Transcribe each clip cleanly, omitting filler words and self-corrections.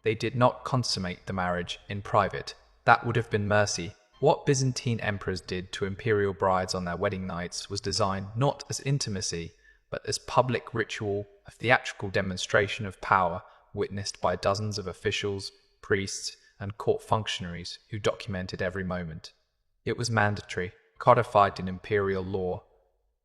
They did not consummate the marriage in private. That would have been mercy. What Byzantine emperors did to imperial brides on their wedding nights was designed not as intimacy, but as public ritual, a theatrical demonstration of power witnessed by dozens of officials, priests, and court functionaries who documented every moment. It was mandatory, codified in imperial law,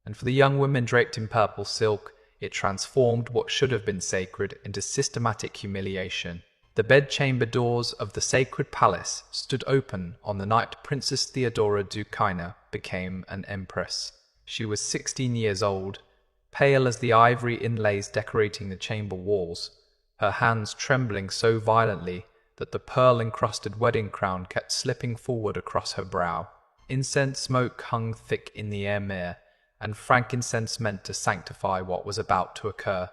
and for the young women draped in purple silk, it transformed what should have been sacred into systematic humiliation. The bedchamber doors of the sacred palace stood open on the night Princess Theodora Dukaina became an empress. She was 16 years old, pale as the ivory inlays decorating the chamber walls, her hands trembling so violently that the pearl-encrusted wedding crown kept slipping forward across her brow. Incense smoke hung thick in the air, and frankincense meant to sanctify what was about to occur,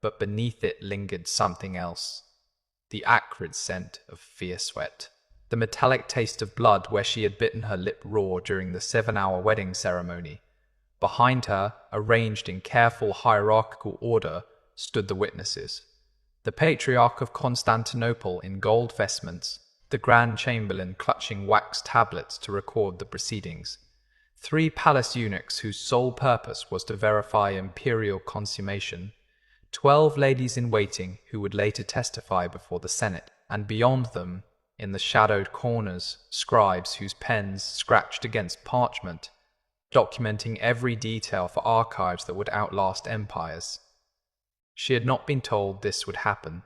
but beneath it lingered something else. The acrid scent of fierce sweat. The metallic taste of blood where she had bitten her lip raw during the 7-hour wedding ceremony. Behind her, arranged in careful hierarchical order, stood the witnesses. The Patriarch of Constantinople in gold vestments, the Grand Chamberlain clutching wax tablets to record the proceedings, 3 palace eunuchs whose sole purpose was to verify imperial consummation, 12 ladies in waiting who would later testify before the Senate, and beyond them, in the shadowed corners, scribes whose pens scratched against parchment, documenting every detail for archives that would outlast empires. She had not been told this would happen.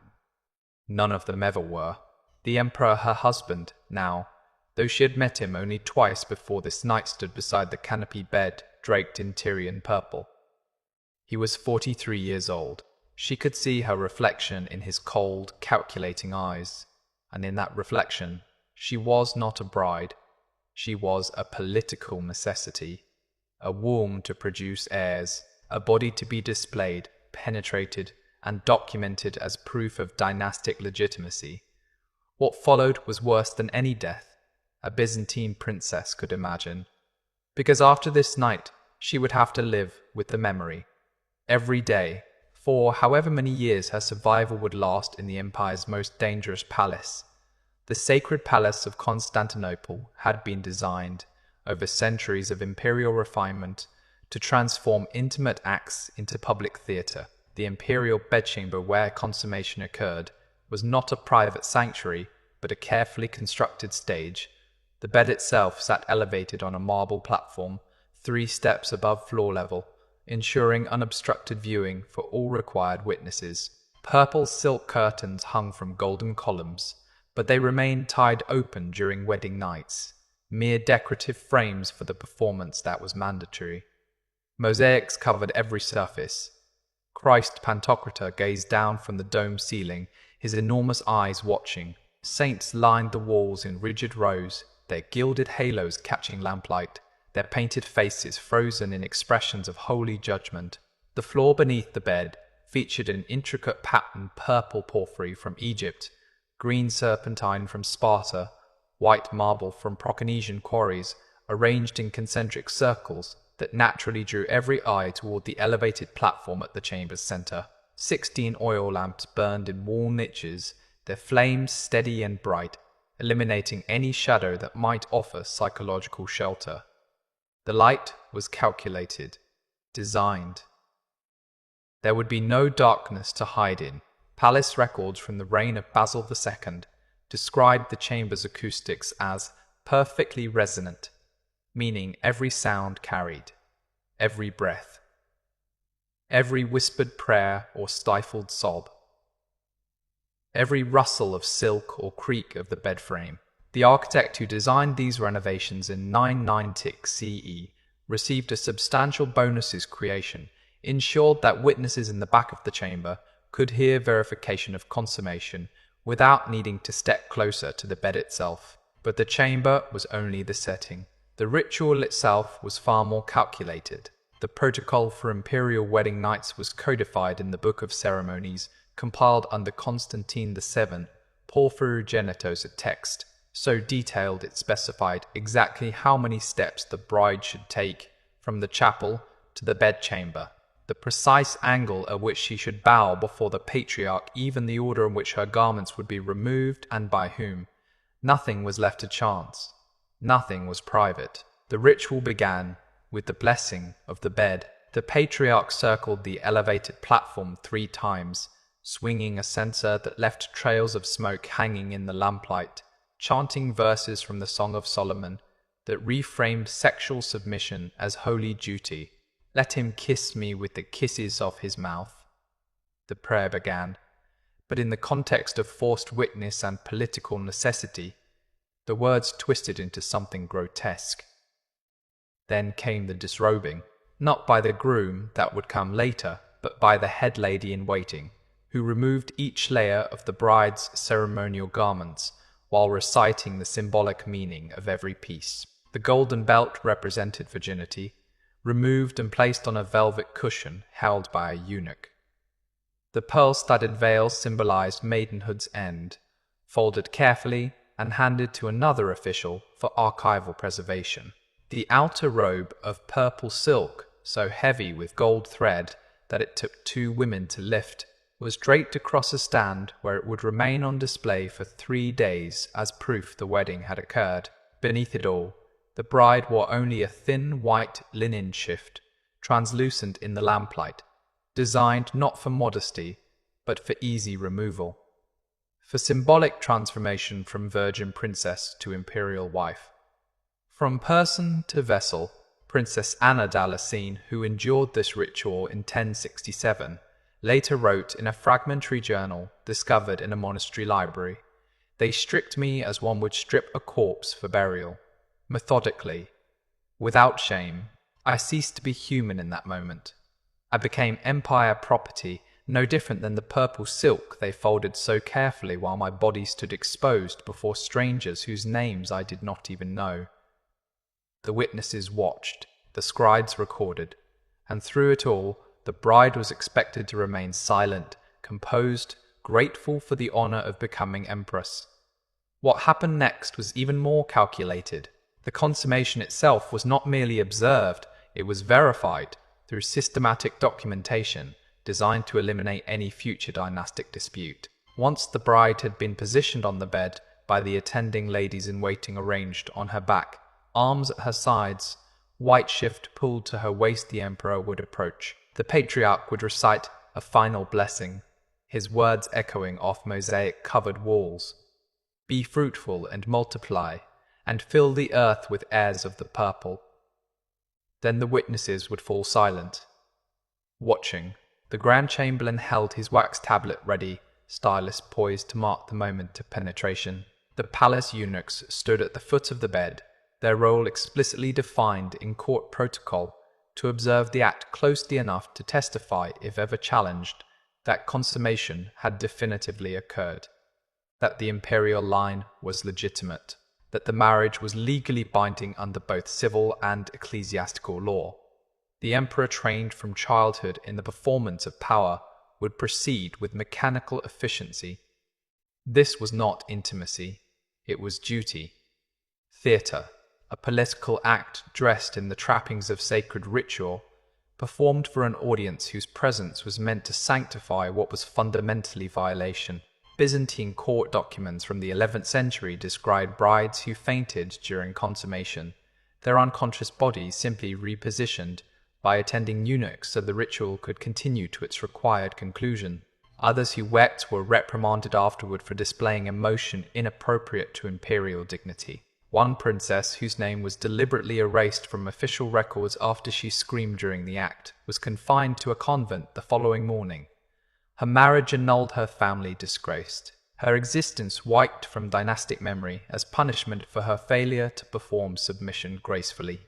None of them ever were. The emperor, her husband, now, though she had met him only twice before this night, stood beside the canopy bed draped in Tyrian purple. He was 43 years old. She could see her reflection in his cold, calculating eyes, and in that reflection, she was not a bride. She was a political necessity, a womb to produce heirs, a body to be displayed, penetrated, and documented as proof of dynastic legitimacy. What followed was worse than any death a Byzantine princess could imagine, because after this night she would have to live with the memory, every day, for however many years her survival would last in the empire's most dangerous palace. The sacred Palace of Constantinople had been designed, over centuries of imperial refinement, to transform intimate acts into public theatre. The imperial bedchamber where consummation occurred was not a private sanctuary, but a carefully constructed stage. The bed itself sat elevated on a marble platform, 3 steps above floor level, ensuring unobstructed viewing for all required witnesses. Purple silk curtains hung from golden columns, but they remained tied open during wedding nights, mere decorative frames for the performance that was mandatory. Mosaics covered every surface. Christ Pantocrator gazed down from the dome ceiling, his enormous eyes watching. Saints lined the walls in rigid rows, their gilded halos catching lamplight, their painted faces frozen in expressions of holy judgment. The floor beneath the bed featured an intricate patterned purple porphyry from Egypt, green serpentine from Sparta, white marble from Proconnesian quarries, arranged in concentric circles that naturally drew every eye toward the elevated platform at the chamber's center. 16 oil lamps burned in wall niches, their flames steady and bright, eliminating any shadow that might offer psychological shelter. The light was calculated, designed. There would be no darkness to hide in. Palace records from the reign of Basil II described the chamber's acoustics as perfectly resonant, meaning every sound carried, every breath, every whispered prayer or stifled sob, every rustle of silk or creak of the bed frame. The architect who designed these renovations in 996 CE received a substantial bonus. His creation ensured that witnesses in the back of the chamber could hear verification of consummation without needing to step closer to the bed itself. But the chamber was only the setting. The ritual itself was far more calculated. The protocol for imperial wedding nights was codified in the Book of Ceremonies, compiled under Constantine VII, Porphyrogenitos, a text so detailed it specified exactly how many steps the bride should take from the chapel to the bedchamber. the precise angle at which she should bow before the patriarch, even the order in which her garments would be removed and by whom. Nothing was left to chance. Nothing was private. The ritual began with the blessing of the bed. The patriarch circled the elevated platform 3 times, swinging a censer that left trails of smoke hanging in the lamplight, chanting verses from the Song of Solomon that reframed sexual submission as holy duty. "Let him kiss me with the kisses of his mouth," the prayer began, but in the context of forced witness and political necessity, the words twisted into something grotesque. Then came the disrobing, not by the groom, that would come later, but by the head lady in waiting, who removed each layer of the bride's ceremonial garments while reciting the symbolic meaning of every piece. The golden belt represented virginity, removed and placed on a velvet cushion held by a eunuch. The pearl-studded veil symbolized maidenhood's end, folded carefully and handed to another official for archival preservation. The outer robe of purple silk, so heavy with gold thread that it took 2 women to lift, was draped across a stand where it would remain on display for 3 days as proof the wedding had occurred. Beneath it all, the bride wore only a thin white linen shift, translucent in the lamplight, designed not for modesty, but for easy removal, for symbolic transformation from virgin princess to imperial wife. From person to vessel, Princess Anna Damascene, who endured this ritual in 1067, later wrote in a fragmentary journal discovered in a monastery library, "They stripped me as one would strip a corpse for burial. Methodically, without shame, I ceased to be human in that moment. I became empire property, no different than the purple silk they folded so carefully while my body stood exposed before strangers whose names I did not even know." The witnesses watched, the scribes recorded, and through it all, the bride was expected to remain silent, composed, grateful for the honor of becoming empress. What happened next was even more calculated. The consummation itself was not merely observed, it was verified through systematic documentation designed to eliminate any future dynastic dispute. Once the bride had been positioned on the bed by the attending ladies-in-waiting arranged on her back, arms at her sides, white shift pulled to her waist, the emperor would approach. The patriarch would recite a final blessing, his words echoing off mosaic-covered walls. "Be fruitful and multiply, and fill the earth with heirs of the purple." Then the witnesses would fall silent, watching. The Grand Chamberlain held his wax tablet ready, stylus poised to mark the moment of penetration. The palace eunuchs stood at the foot of the bed, their role explicitly defined in court protocol, to observe the act closely enough to testify, if ever challenged, that consummation had definitively occurred, that the imperial line was legitimate, that the marriage was legally binding under both civil and ecclesiastical law. The emperor, trained from childhood in the performance of power, would proceed with mechanical efficiency. This was not intimacy, it was duty. Theatre, a political act dressed in the trappings of sacred ritual, performed for an audience whose presence was meant to sanctify what was fundamentally violation. Byzantine court documents from the 11th century described brides who fainted during consummation, their unconscious bodies simply repositioned by attending eunuchs so the ritual could continue to its required conclusion. Others who wept were reprimanded afterward for displaying emotion inappropriate to imperial dignity. One princess, whose name was deliberately erased from official records after she screamed during the act, was confined to a convent the following morning. Her marriage annulled, her family disgraced, her existence wiped from dynastic memory as punishment for her failure to perform submission gracefully.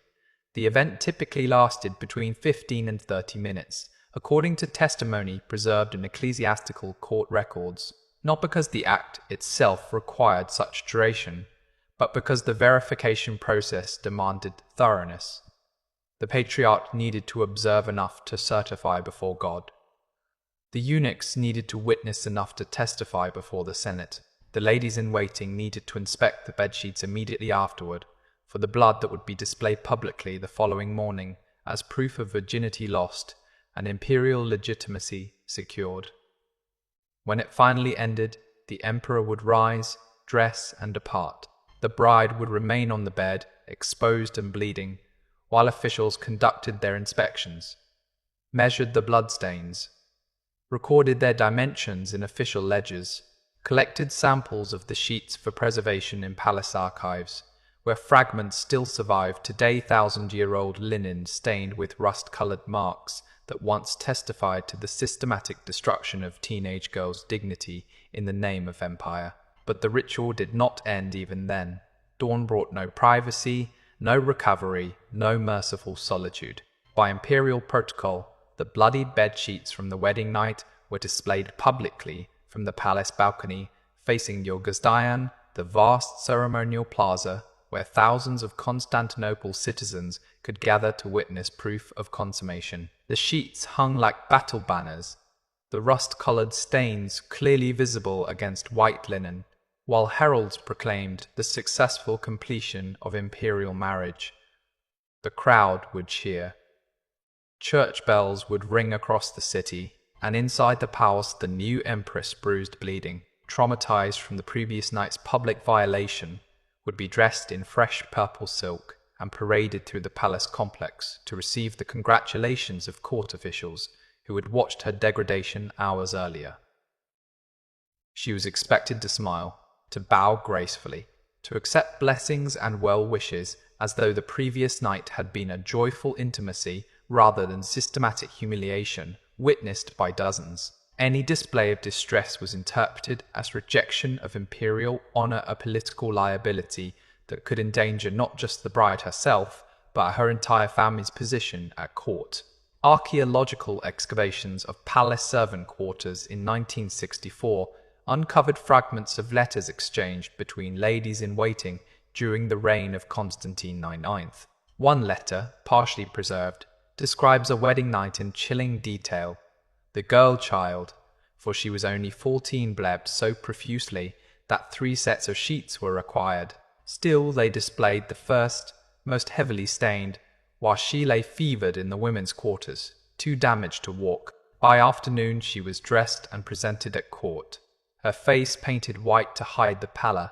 The event typically lasted between 15 and 30 minutes, according to testimony preserved in ecclesiastical court records, not because the act itself required such duration, but because the verification process demanded thoroughness. The patriarch needed to observe enough to certify before God. The eunuchs needed to witness enough to testify before the Senate. The ladies-in-waiting needed to inspect the bedsheets immediately afterward for the blood that would be displayed publicly the following morning as proof of virginity lost and imperial legitimacy secured. When it finally ended, the emperor would rise, dress, and depart. The bride would remain on the bed, exposed and bleeding, while officials conducted their inspections, measured the bloodstains, recorded their dimensions in official ledgers, collected samples of the sheets for preservation in palace archives, where fragments still survive today, thousand-year-old linen stained with rust-colored marks that once testified to the systematic destruction of teenage girls' dignity in the name of empire. But the ritual did not end even then. Dawn brought no privacy, no recovery, no merciful solitude. By imperial protocol, the bloodied bedsheets from the wedding night were displayed publicly from the palace balcony facing Guillotine, the vast ceremonial plaza where thousands of Constantinople citizens could gather to witness proof of consummation. The sheets hung like battle banners, the rust-colored stains clearly visible against white linen, while heralds proclaimed the successful completion of imperial marriage. The crowd would cheer. Church bells would ring across the city, and inside the palace the new empress, bruised, bleeding, traumatized from the previous night's public violation, would be dressed in fresh purple silk and paraded through the palace complex to receive the congratulations of court officials who had watched her degradation hours earlier. She was expected to smile, to bow gracefully, to accept blessings and well wishes as though the previous night had been a joyful intimacy rather than systematic humiliation witnessed by dozens. Any display of distress was interpreted as rejection of imperial honor, a political liability that could endanger not just the bride herself, but her entire family's position at court. Archaeological excavations of palace servant quarters in 1964 uncovered fragments of letters exchanged between ladies-in-waiting during the reign of Constantine IX. One letter, partially preserved, describes a wedding night in chilling detail. The girl child, for she was only 14, blebbed so profusely that 3 sets of sheets were required. Still, they displayed the first, most heavily stained, while she lay fevered in the women's quarters, too damaged to walk. By afternoon she was dressed and presented at court, her face painted white to hide the pallor,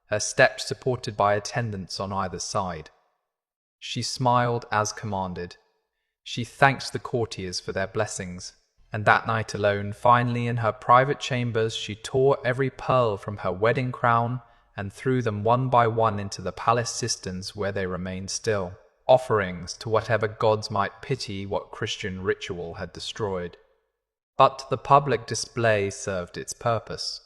her steps supported by attendants on either side. She smiled as commanded. She thanked the courtiers for their blessings. And that night alone, finally in her private chambers, she tore every pearl from her wedding crown and threw them one by one into the palace cisterns where they remained still, offerings to whatever gods might pity what Christian ritual had destroyed. But the public display served its purpose.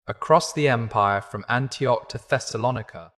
Across the empire, from Antioch to Thessalonica,